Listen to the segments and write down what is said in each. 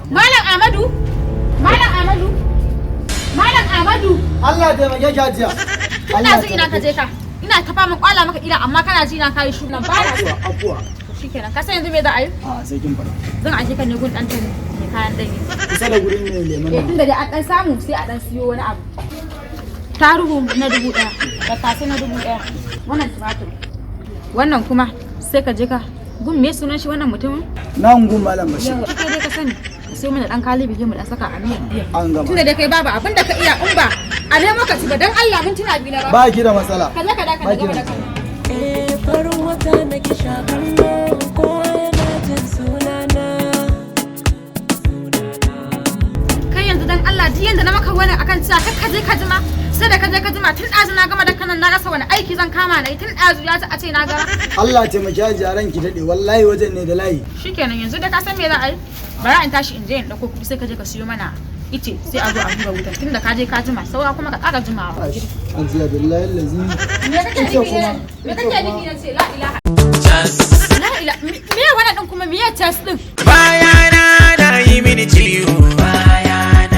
Malam Amadu. Allah da mai gajiya. Ina so ina ka je ka. Ina ta fama kwala maka ida amma kana ji na kai shu nan ba na. Abuwa. Shikenan ka san yanzu me za a yi? A sai kin fara. Zan aje ka ne gun dan tani ne kayan dangi. Kusa da gurin ne lemon. Tunda dai an dan samu sai a dan siyo wani abu. Taruhu na 1000, tattasai na 1000. Wannan tumatur. Wannan kuma sai ka je ka gun me sunan shi wannan mutumin? Nan gun malam Bashir. Yawa kai dai ka sani. Sai mana dan kalibi mu dan saka a miyan biya. An gama. Tunda dai kai babu abin da ka iya in ba a nemo ka ci ba dan Allah mun tuna bi na ba. Ba ki da matsala. Kaje ka da ka da ka. Farin wata nake shafin kowa yana jin sunana. Kai yanzu dan Allah duk yanda na maka wani akan cewa ka je ka jima sai da ka je ka jima tun ɗazu na gama da kanan na rasa wani aiki zan kama na yi tun ɗazu ya ta a ce na gama. Allah taimaki jaran ki dade wallahi wajen ne da layi. Shikenan yanzu da ka san me za a yi bari in tashi in je in dauko kuɗi sai ka je ka siyo mana ice sai a zo a hura wutar tunda ka je ka jima saura kuma ka ƙara jimawa. Aziya billahi lazi. Me kake nufi na ce la ilaha. La ilaha me wannan din kuma me ya test din? Bayana na yi mini ciwo. Bayana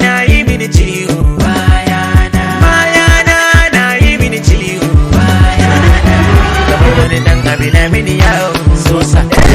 na yi mini ciwo. Bayana na yi mini ciwo. Bayana da wani dan abin mini yawo sosa.